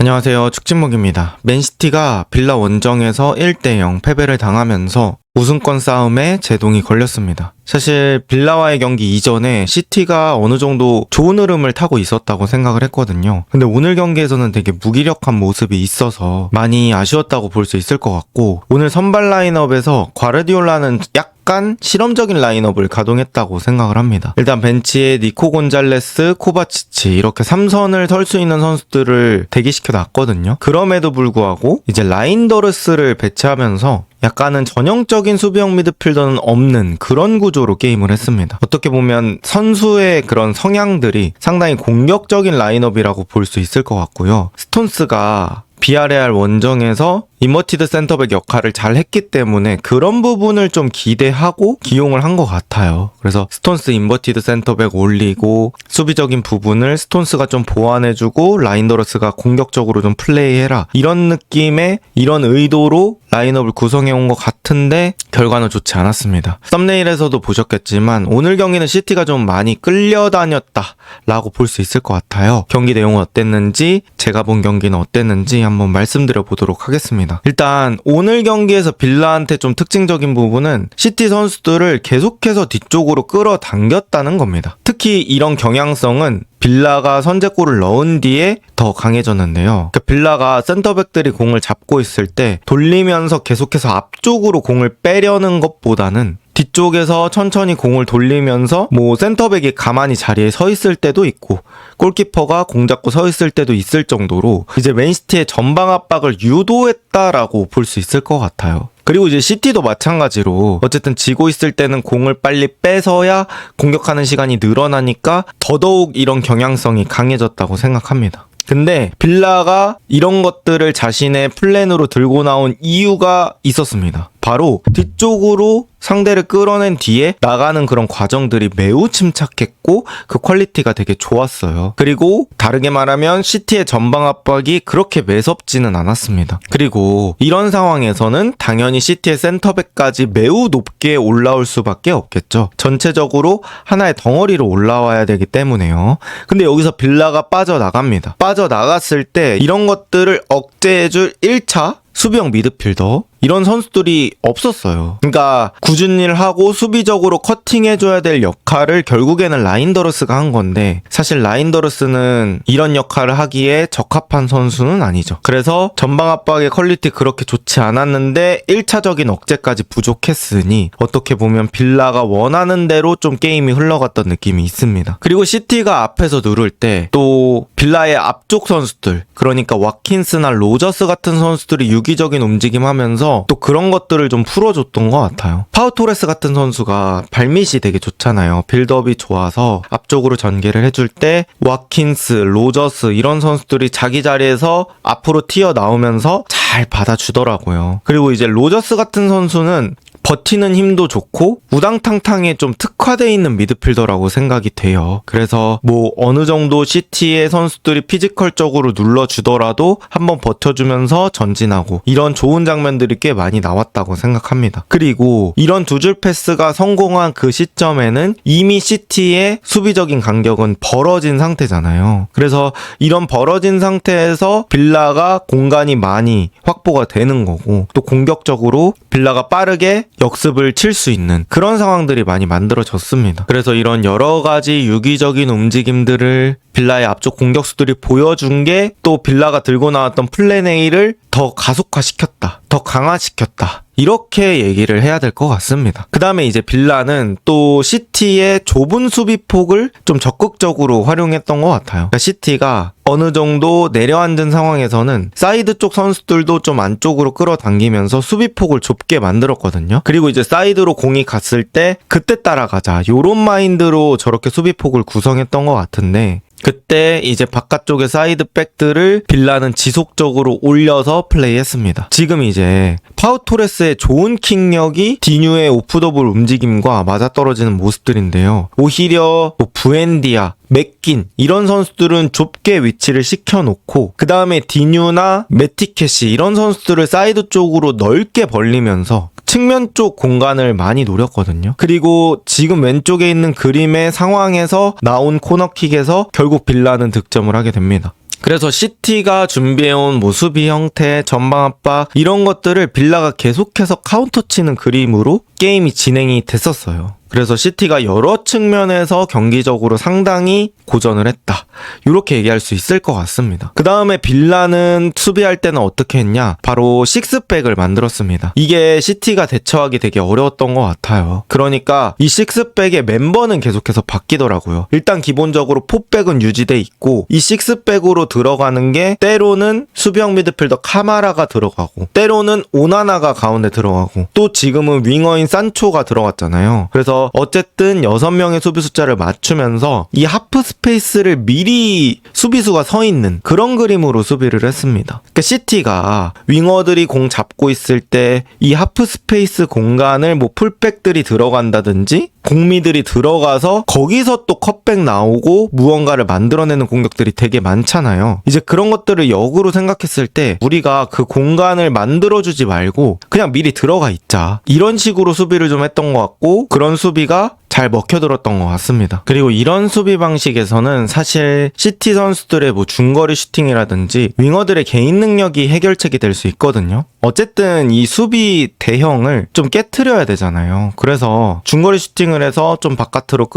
안녕하세요. 축진목입니다. 맨시티가 빌라 원정에서 1대0 패배를 당하면서 우승권 싸움에 제동이 걸렸습니다. 사실 빌라와의 경기 이전에 시티가 어느 정도 좋은 흐름을 타고 있었다고 생각을 했거든요. 근데 오늘 경기에서는 되게 무기력한 모습이 있어서 많이 아쉬웠다고 볼 수 있을 것 같고, 오늘 선발 라인업에서 과르디올라는 약간 실험적인 라인업을 가동했다고 생각을 합니다. 일단 벤치에 니코 곤잘레스, 코바치치 이렇게 3선을 설 수 있는 선수들을 대기시켜 놨거든요. 그럼에도 불구하고 이제 라인더르스를 배치하면서 약간은 전형적인 수비형 미드필더는 없는 그런 구조로 게임을 했습니다. 어떻게 보면 선수의 그런 성향들이 상당히 공격적인 라인업이라고 볼 수 있을 것 같고요. 스톤스가 비아레알 원정에서 인버티드 센터백 역할을 잘 했기 때문에 그런 부분을 좀 기대하고 기용을 한 것 같아요. 그래서 스톤스 인버티드 센터백 올리고 수비적인 부분을 스톤스가 좀 보완해주고 라인더러스가 공격적으로 좀 플레이해라, 이런 느낌의 이런 의도로 라인업을 구성해온 것 같은데 결과는 좋지 않았습니다. 썸네일에서도 보셨겠지만 오늘 경기는 시티가 좀 많이 끌려다녔다 라고 볼 수 있을 것 같아요. 경기 내용은 어땠는지, 제가 본 경기는 어땠는지 한번 말씀드려 보도록 하겠습니다. 일단 오늘 경기에서 빌라한테 좀 특징적인 부분은 시티 선수들을 계속해서 뒤쪽으로 끌어당겼다는 겁니다. 특히 이런 경향성은 빌라가 선제골을 넣은 뒤에 더 강해졌는데요. 그러니까 빌라가 센터백들이 공을 잡고 있을 때 돌리면서 계속해서 앞쪽으로 공을 빼려는 것보다는 뒤쪽에서 천천히 공을 돌리면서 센터백이 가만히 자리에 서 있을 때도 있고 골키퍼가 공 잡고 서 있을 때도 있을 정도로 이제 맨시티의 전방 압박을 유도했다라고 볼 수 있을 것 같아요. 그리고 이제 시티도 마찬가지로 어쨌든 지고 있을 때는 공을 빨리 빼서야 공격하는 시간이 늘어나니까 더더욱 이런 경향성이 강해졌다고 생각합니다. 근데 빌라가 이런 것들을 자신의 플랜으로 들고 나온 이유가 있었습니다. 바로 뒤쪽으로 상대를 끌어낸 뒤에 나가는 그런 과정들이 매우 침착했고 그 퀄리티가 되게 좋았어요. 그리고 다르게 말하면 시티의 전방 압박이 그렇게 매섭지는 않았습니다. 그리고 이런 상황에서는 당연히 시티의 센터백까지 매우 높게 올라올 수밖에 없겠죠. 전체적으로 하나의 덩어리로 올라와야 되기 때문에요. 근데 여기서 빌라가 빠져나갑니다. 빠져나갔을 때 이런 것들을 억제해줄 1차 수비형 미드필더, 이런 선수들이 없었어요. 그러니까 굳은 일 하고 수비적으로 커팅해줘야 될 역할을 결국에는 라인더러스가 한 건데, 사실 라인더러스는 이런 역할을 하기에 적합한 선수는 아니죠. 그래서 전방 압박의 퀄리티 그렇게 좋지 않았는데 1차적인 억제까지 부족했으니 어떻게 보면 빌라가 원하는 대로 좀 게임이 흘러갔던 느낌이 있습니다. 그리고 시티가 앞에서 누를 때 또 빌라의 앞쪽 선수들, 그러니까 와킨스나 로저스 같은 선수들이 유기적인 움직임하면서 또 그런 것들을 좀 풀어줬던 것 같아요. 파우토레스 같은 선수가 발밑이 되게 좋잖아요. 빌드업이 좋아서 앞쪽으로 전개를 해줄 때 와킨스, 로저스 이런 선수들이 자기 자리에서 앞으로 튀어나오면서 잘 받아주더라고요. 그리고 이제 로저스 같은 선수는 버티는 힘도 좋고 우당탕탕에 좀 특화되어 있는 미드필더라고 생각이 돼요. 그래서 어느 정도 시티의 선수들이 피지컬적으로 눌러주더라도 한번 버텨주면서 전진하고 이런 좋은 장면들이 꽤 많이 나왔다고 생각합니다. 그리고 이런 두 줄 패스가 성공한 그 시점에는 이미 시티의 수비적인 간격은 벌어진 상태잖아요. 그래서 이런 벌어진 상태에서 빌라가 공간이 많이 확보가 되는 거고, 또 공격적으로 빌라가 빠르게 역습을 칠 수 있는 그런 상황들이 많이 만들어졌습니다. 그래서 이런 여러 가지 유기적인 움직임들을 빌라의 앞쪽 공격수들이 보여준 게 또 빌라가 들고 나왔던 플랜 A를 더 가속화시켰다, 더 강화시켰다, 이렇게 얘기를 해야 될 것 같습니다. 그 다음에 이제 빌라는 또 시티의 좁은 수비폭을 좀 적극적으로 활용했던 것 같아요. 그러니까 시티가 어느 정도 내려앉은 상황에서는 사이드 쪽 선수들도 좀 안쪽으로 끌어당기면서 수비폭을 좁게 만들었거든요. 그리고 이제 사이드로 공이 갔을 때 그때 따라가자, 요런 마인드로 저렇게 수비폭을 구성했던 것 같은데, 그때 이제 바깥쪽의 사이드 백들을 빌라는 지속적으로 올려서 플레이했습니다. 지금 이제 파우토레스의 좋은 킥력이 디뉴의 오프더볼 움직임과 맞아떨어지는 모습들인데요. 오히려 부엔디아, 맥긴 이런 선수들은 좁게 위치를 시켜놓고 그 다음에 디뉴나 메티켓이 이런 선수들을 사이드 쪽으로 넓게 벌리면서 측면 쪽 공간을 많이 노렸거든요. 그리고 지금 왼쪽에 있는 그림의 상황에서 나온 코너킥에서 결국 빌라는 득점을 하게 됩니다. 그래서 시티가 준비해온 뭐 수비 형태, 전방 압박 이런 것들을 빌라가 계속해서 카운터 치는 그림으로 게임이 진행이 됐었어요. 그래서 시티가 여러 측면에서 경기적으로 상당히 고전을 했다. 이렇게 얘기할 수 있을 것 같습니다. 그 다음에 빌라는 수비할 때는 어떻게 했냐? 바로 식스백을 만들었습니다. 이게 시티가 대처하기 되게 어려웠던 것 같아요. 그러니까 이 식스백의 멤버는 계속해서 바뀌더라고요. 일단 기본적으로 포백은 유지돼 있고 이 식스백으로 들어가는 게 때로는 수비형 미드필더 카마라가 들어가고 때로는 오나나가 가운데 들어가고 또 지금은 윙어인 산초가 들어갔잖아요. 그래서 어쨌든 6명의 수비 숫자를 맞추면서 이 하프 스페이스를 미리 수비수가 서 있는 그런 그림으로 수비를 했습니다. 그러니까 시티가 윙어들이 공 잡고 있을 때 이 하프 스페이스 공간을 뭐 풀백들이 들어간다든지 공미들이 들어가서 거기서 또 컷백 나오고 무언가를 만들어내는 공격들이 되게 많잖아요. 이제 그런 것들을 역으로 생각했을 때 우리가 그 공간을 만들어주지 말고 그냥 미리 들어가 있자. 이런 식으로 수비를 좀 했던 것 같고 그런 수비가 잘 먹혀들었던 것 같습니다. 그리고 이런 수비 방식에서는 사실 시티 선수들의 뭐 중거리 슈팅이라든지 윙어들의 개인 능력이 해결책이 될 수 있거든요. 어쨌든 이 수비 대형을 좀 깨트려야 되잖아요. 그래서 중거리 슈팅을 해서 좀 바깥으로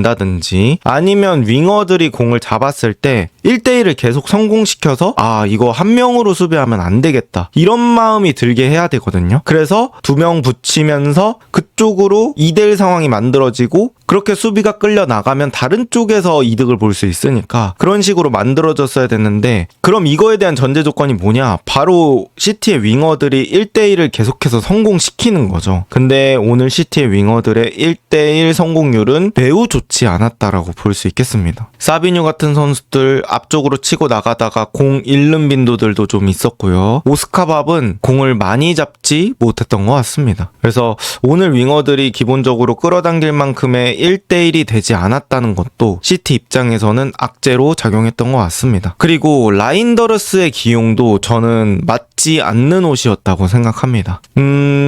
끌어낸다든지 아니면 윙어들이 공을 잡았을 때 1대1을 계속 성공시켜서 아 이거 한 명으로 수비하면 안 되겠다 이런 마음이 들게 해야 되거든요. 그래서 2명 붙이면서 그쪽으로 2대1 상황이 만들어지고 그렇게 수비가 끌려 나가면 다른 쪽에서 이득을 볼 수 있으니까 그런 식으로 만들어졌어야 됐는데 그럼 이거에 대한 전제 조건이 뭐냐? 바로 시티의 윙어들이 1대1을 계속해서 성공시키는 거죠. 근데 오늘 시티의 윙어들의 1대1 성공률은 매우 좋지 않았다라고 볼 수 있겠습니다. 사비뉴 같은 선수들 앞쪽으로 치고 나가다가 공 잃는 빈도들도 좀 있었고요. 오스카밥은 공을 많이 잡지 못했던 것 같습니다. 그래서 오늘 윙어들이 기본적으로 끌어당길 만큼의 1대1이 되지 않았다는 것도 시티 입장에서는 악재로 작용했던 것 같습니다. 그리고 라인더러스의 기용도 저는 맞지 않는 옷이었다고 생각합니다.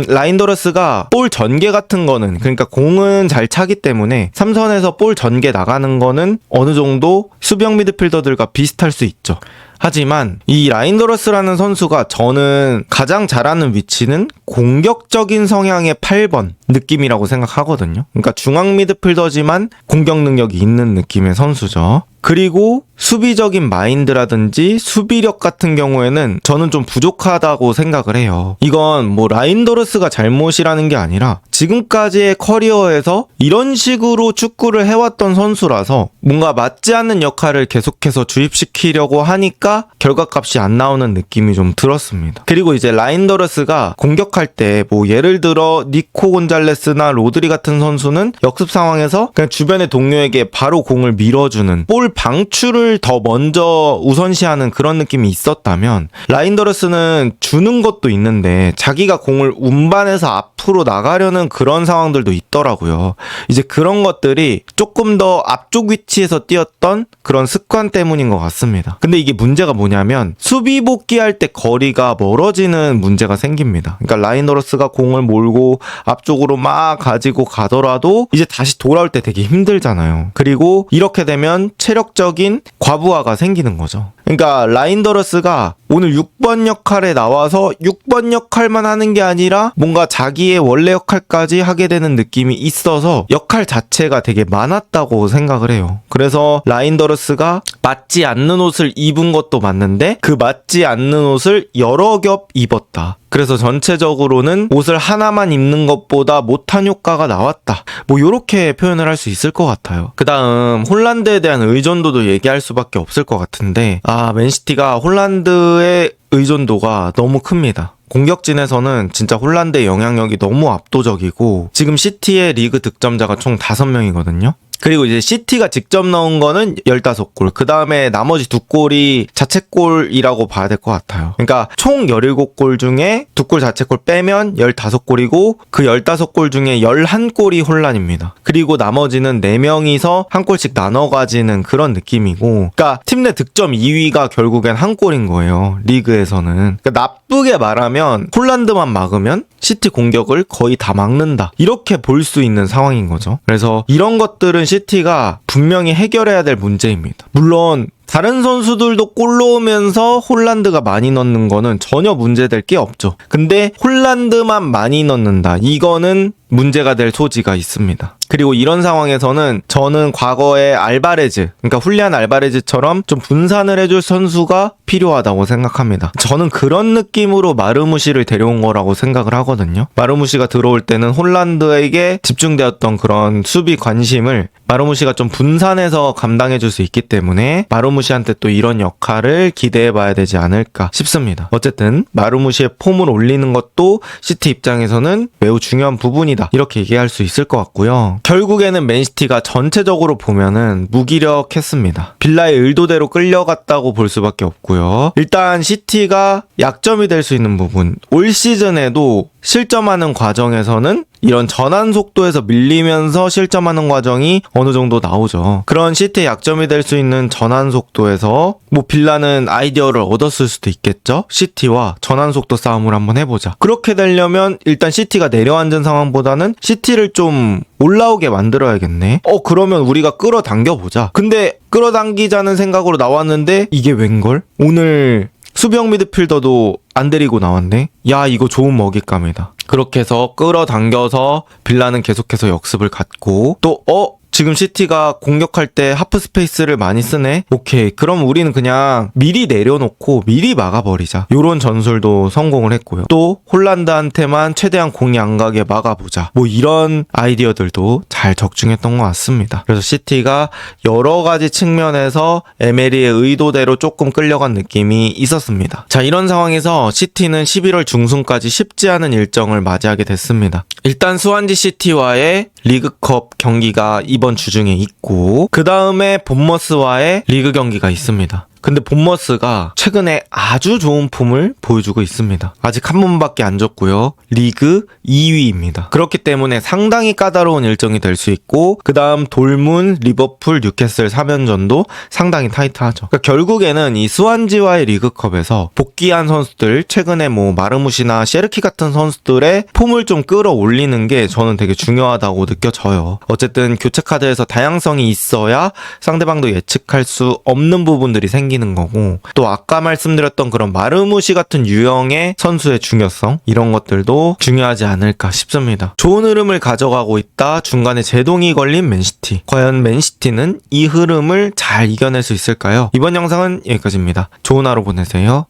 라인더러스가 볼 전개 같은 거는 그러니까 공은 잘 차기 때문에 삼선에서 볼 전개 나가는 거는 어느 정도 수비형 미드필더들과 비슷할 수 있죠. 하지만 이 라인더러스라는 선수가 저는 가장 잘하는 위치는 공격적인 성향의 8번 느낌이라고 생각하거든요. 그러니까 중앙 미드필더지만 공격 능력이 있는 느낌의 선수죠. 그리고 수비적인 마인드라든지 수비력 같은 경우에는 저는 좀 부족하다고 생각을 해요. 이건 뭐 라인더러스가 잘못이라는 게 아니라 지금까지의 커리어에서 이런 식으로 축구를 해왔던 선수라서 뭔가 맞지 않는 역할을 계속해서 주입시키려고 하니까 결과값이 안 나오는 느낌이 좀 들었습니다. 그리고 이제 라인더러스가 공격할 때 뭐 예를 들어 니코 곤잘레스나 로드리 같은 선수는 역습 상황에서 그냥 주변의 동료에게 바로 공을 밀어주는 볼 방출을 더 먼저 우선시하는 그런 느낌이 있었다면 라인더러스는 주는 것도 있는데 자기가 공을 운반해서 앞으로 나가려는 그런 상황들도 있더라고요. 이제 그런 것들이 조금 더 앞쪽 위치에서 뛰었던 그런 습관 때문인 것 같습니다. 근데 이게 문제가 뭐냐면 수비 복귀할 때 거리가 멀어지는 문제가 생깁니다. 그러니까 라인더러스가 공을 몰고 앞쪽으로 막 가지고 가더라도 이제 다시 돌아올 때 되게 힘들잖아요. 그리고 이렇게 되면 체력적인 과부하가 생기는 거죠. 그러니까 라인더러스가 오늘 6번 역할에 나와서 6번 역할만 하는 게 아니라 뭔가 자기의 원래 역할까지 하게 되는 느낌이 있어서 역할 자체가 되게 많았다고 생각을 해요. 그래서 라인더러스가 맞지 않는 옷을 입은 것도 맞는데 그 맞지 않는 옷을 여러 겹 입었다. 그래서 전체적으로는 옷을 하나만 입는 것보다 못한 효과가 나왔다. 뭐 이렇게 표현을 할 수 있을 것 같아요. 그 다음 홀란드에 대한 의존도도 얘기할 수밖에 없을 것 같은데 맨시티가 홀란드의 의존도가 너무 큽니다. 공격진에서는 진짜 홀란드의 영향력이 너무 압도적이고 지금 시티의 리그 득점자가 총 5명이거든요. 그리고 이제 시티가 직접 넣은 거는 15골. 그 다음에 나머지 2골이 자책골이라고 봐야 될 것 같아요. 그러니까 총 17골 중에 2골 자책골 빼면 15골이고 그 15골 중에 11골이 혼란입니다. 그리고 나머지는 4명이서 한 골씩 나눠 가지는 그런 느낌이고 그러니까 팀 내 득점 2위가 결국엔 한 골인 거예요. 리그에서는. 그러니까 나쁘게 말하면 홀란드만 막으면 시티 공격을 거의 다 막는다. 이렇게 볼 수 있는 상황인 거죠. 그래서 이런 것들은 시티가 분명히 해결해야 될 문제입니다. 물론 다른 선수들도 골 넣으면서 홀란드가 많이 넣는 거는 전혀 문제될 게 없죠. 근데 홀란드만 많이 넣는다. 이거는 문제가 될 소지가 있습니다. 그리고 이런 상황에서는 저는 과거에 알바레즈, 그러니까 훌리안 알바레즈처럼 좀 분산을 해줄 선수가 필요하다고 생각합니다. 저는 그런 느낌으로 마르무시를 데려온 거라고 생각을 하거든요. 마르무시가 들어올 때는 홀란드에게 집중되었던 그런 수비 관심을 마르무시가 좀 분산해서 감당해줄 수 있기 때문에 마르무시한테 또 이런 역할을 기대해봐야 되지 않을까 싶습니다. 어쨌든 마르무시의 폼을 올리는 것도 시티 입장에서는 매우 중요한 부분이다, 이렇게 얘기할 수 있을 것 같고요. 결국에는 맨시티가 전체적으로 보면은 무기력했습니다. 빌라의 의도대로 끌려갔다고 볼 수밖에 없고요. 일단 시티가 약점이 될 수 있는 부분, 올 시즌에도 실점하는 과정에서는 이런 전환 속도에서 밀리면서 실점하는 과정이 어느 정도 나오죠. 그런 시티의 약점이 될 수 있는 전환 속도에서 뭐 빌라는 아이디어를 얻었을 수도 있겠죠. 시티와 전환 속도 싸움을 한번 해보자. 그렇게 되려면 일단 시티가 내려앉은 상황보다는 시티를 좀 올라오게 만들어야겠네. 그러면 우리가 끌어당겨보자. 근데 끌어당기자는 생각으로 나왔는데 이게 웬걸? 오늘 수비형 미드필더도 안 데리고 나왔네? 야, 이거 좋은 먹잇감이다. 그렇게 해서 끌어당겨서 빌라는 계속해서 역습을 갖고 또 지금 시티가 공격할 때 하프 스페이스를 많이 쓰네? 오케이, 그럼 우리는 그냥 미리 내려놓고 미리 막아버리자. 요런 전술도 성공을 했고요. 또 홀란드한테만 최대한 공이 안 가게 막아보자. 뭐 이런 아이디어들도 잘 적중했던 것 같습니다. 그래서 시티가 여러 가지 측면에서 에메리의 의도대로 조금 끌려간 느낌이 있었습니다. 자, 이런 상황에서 시티는 11월 중순까지 쉽지 않은 일정을 맞이하게 됐습니다. 일단 스완지 시티와의 리그컵 경기가 이번 주 중에 있고, 그 다음에 본머스와의 리그 경기가 있습니다. 근데 본머스가 최근에 아주 좋은 폼을 보여주고 있습니다. 아직 한 번밖에 안 졌고요. 리그 2위입니다. 그렇기 때문에 상당히 까다로운 일정이 될 수 있고, 그 다음 돌문, 리버풀, 뉴캐슬 3연전도 상당히 타이트하죠. 그러니까 결국에는 이 스완지와의 리그컵에서 복귀한 선수들, 최근에 뭐 마르무시나 셰르키 같은 선수들의 폼을 좀 끌어올리는 게 저는 되게 중요하다고 느껴져요. 어쨌든 교체 카드에서 다양성이 있어야 상대방도 예측할 수 없는 부분들이 생기는 거고, 또 아까 말씀드렸던 그런 마르무시 같은 유형의 선수의 중요성, 이런 것들도 중요하지 않을까 싶습니다. 좋은 흐름을 가져가고 있다. 중간에 제동이 걸린 맨시티. 과연 맨시티는 이 흐름을 잘 이겨낼 수 있을까요? 이번 영상은 여기까지입니다. 좋은 하루 보내세요.